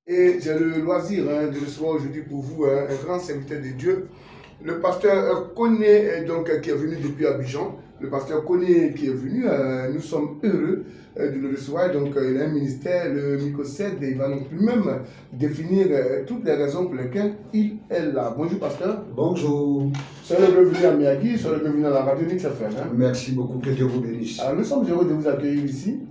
Et j'ai le loisir de recevoir aujourd'hui pour vous un grand serviteur de Dieu, le pasteur Koné, qui est venu depuis Abidjan. Le pasteur Koné qui est venu, nous sommes heureux de le recevoir. Donc, il a un ministère, le Micocède, il va donc lui-même définir toutes les raisons pour lesquelles il est là. Bonjour, pasteur. Bonjour. Soyez le bienvenu à Miyagi, soyez le bienvenu à la radio Nix FM. Merci beaucoup, que Dieu vous bénisse. Alors, nous sommes heureux de vous accueillir ici,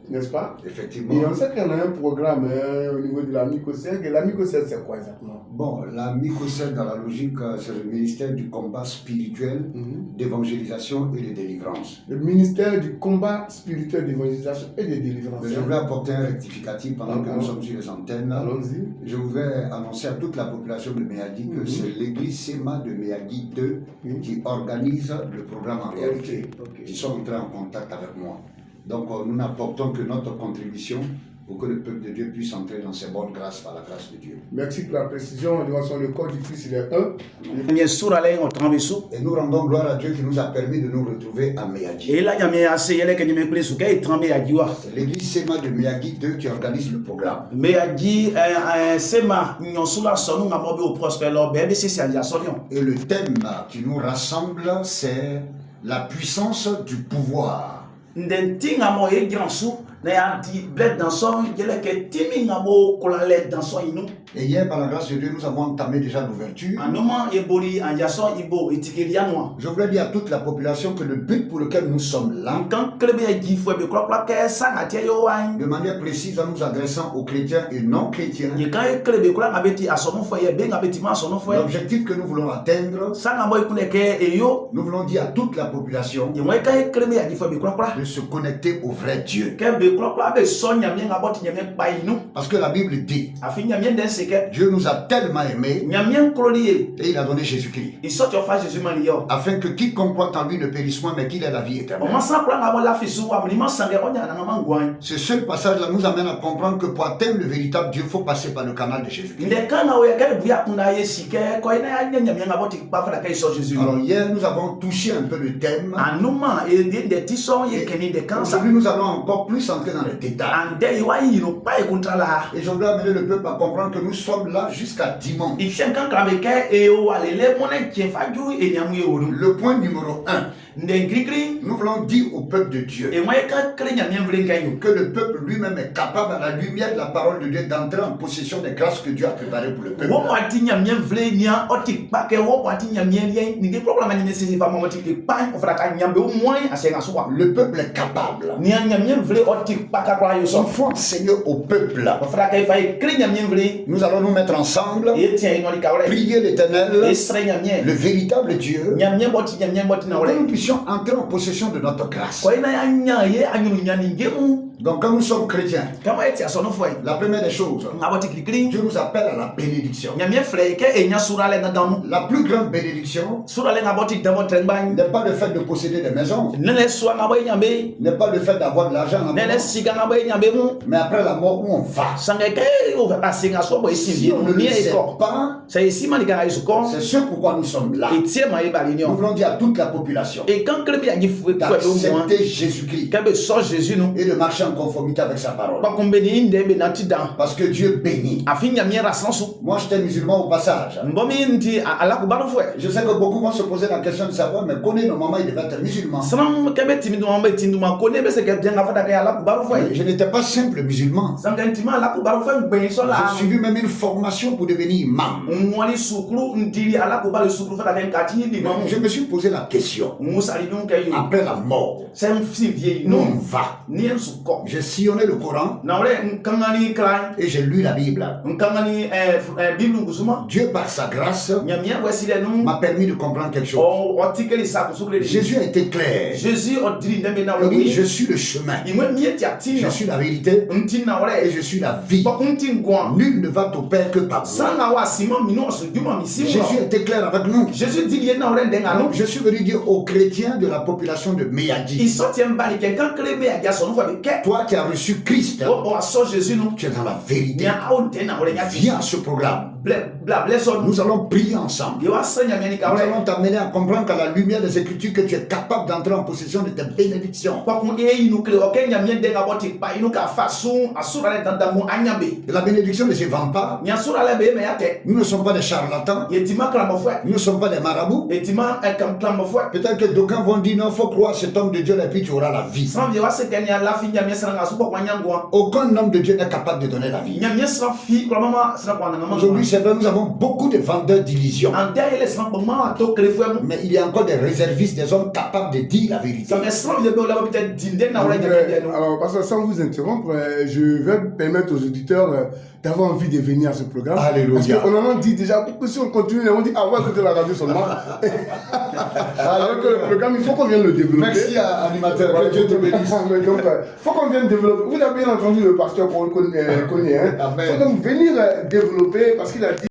n'est-ce pas? Effectivement. Et on sait qu'on a un programme au niveau de la Micocède. Et la Micocède, c'est quoi exactement? Bon, la Micocède, dans la logique, c'est le ministère du combat spirituel, d'évangélisation et de délivrance. Le ministère du combat spirituel d'évangélisation et de délivrance. Je voudrais apporter un rectificatif pendant que nous sommes sur les antennes. Allons-y. Je voudrais annoncer à toute la population de Miyagi que c'est l'église SEMA de Miyagi 2 qui organise le programme en réalité. Ils sont entrés en contact avec moi. Donc nous n'apportons que notre contribution pour que le peuple de Dieu puisse entrer dans ses bonnes grâces par la grâce de Dieu. Merci pour la précision. De toute façon, le corps du Christ, il est un. Et nous rendons gloire à Dieu qui nous a permis de nous retrouver à Miyagi. C'est l'église SEMA de Miyagi 2 qui organise le programme. Et le thème qui nous rassemble, c'est la puissance du pouvoir. Et hier, par la grâce de Dieu, nous avons entamé déjà l'ouverture. Je voulais dire à toute la population que le but pour lequel nous sommes là, de manière précise en nous adressant aux chrétiens et non chrétiens, l'objectif que nous voulons atteindre, nous voulons dire à toute la population de se connecter au vrai Dieu. Parce que la Bible dit, Dieu nous a tellement aimés et il a donné Jésus-Christ, afin que quiconque croit en lui ne périsse point mais qu'il ait la vie éternelle. Ce seul passage-là nous amène à comprendre que pour atteindre le véritable Dieu, il faut passer par le canal de Jésus-Christ. Alors hier, nous avons touché un peu le thème. Aujourd'hui, nous allons encore plus entrer dans les détails. Et je voudrais amener le peuple à comprendre que nous sommes là jusqu'à dimanche. Le point numéro 1. Nous voulons dire au peuple de Dieu que le peuple lui-même est capable, à la lumière de la parole de Dieu, d'entrer en possession des grâces que Dieu a préparées pour le peuple. Le peuple est capable. Il faut enseigner au peuple. Nous allons nous mettre ensemble, prier l'Éternel, le véritable Dieu, pour que nous puissions entrer en possession de notre grâce. Donc quand nous sommes chrétiens, la première des choses, Dieu nous appelle à la bénédiction. La plus grande bénédiction n'est pas le fait de posséder des maisons, n'est pas le fait d'avoir de l'argent, mais après la mort où on va. Si on ne le sait pas, c'est ce pourquoi nous sommes là. Nous voulons dire à toute la population d'accepter Jésus-Christ et de marcher en conformité avec sa parole. Parce que Dieu bénit. Moi j'étais musulman au passage. Je sais que beaucoup vont se poser la question de savoir, mais Koné normalement il devait être musulman. Je n'étais pas simple musulman. J'ai suivi même une formation pour devenir imam. Je me suis posé la question, après la mort, où on va? J'ai sillonné le Coran et j'ai lu la Bible. Dieu par sa grâce m'a permis de comprendre quelque chose. Jésus a été clair. Il dit, je suis le chemin, je suis la vérité et je suis la vie. Nul ne va au Père que par moi. Jésus était clair avec nous. Donc, je suis venu dire aux chrétiens de la population de Miyagi, toi qui as reçu Christ, tu es dans la vérité. Viens à ce programme. Nous allons prier ensemble. Nous allons t'amener à comprendre qu'à la lumière des Écritures que tu es capable d'entrer en possession de tes bénédictions. La bénédiction ne se vend pas. Nous ne sommes pas des charlatans. Nous ne sommes pas des marabouts. Peut-être que d'aucuns vont dire non, il faut croire cet homme de Dieu et puis tu auras la vie. Aucun homme de Dieu n'est capable de donner la vie. Aujourd'hui, c'est vrai, nous avons beaucoup de vendeurs d'illusions. Mais il y a encore des réservistes, des hommes capables de dire la vérité. Alors, parce que sans vous interrompre, je vais permettre aux auditeurs d'avoir envie de venir à ce programme. Alléluia. Parce qu'on en a dit déjà, si on continue, on dit ah ouais, écoutez la radio seulement. Alors que le programme, il faut qu'on vienne le développer. Merci animateur, que Dieu te bénisse. Donc, il faut qu'on vienne développer. Vous avez bien entendu le pasteur Cogné, hein. Il faut donc venir développer parce qu'il a dit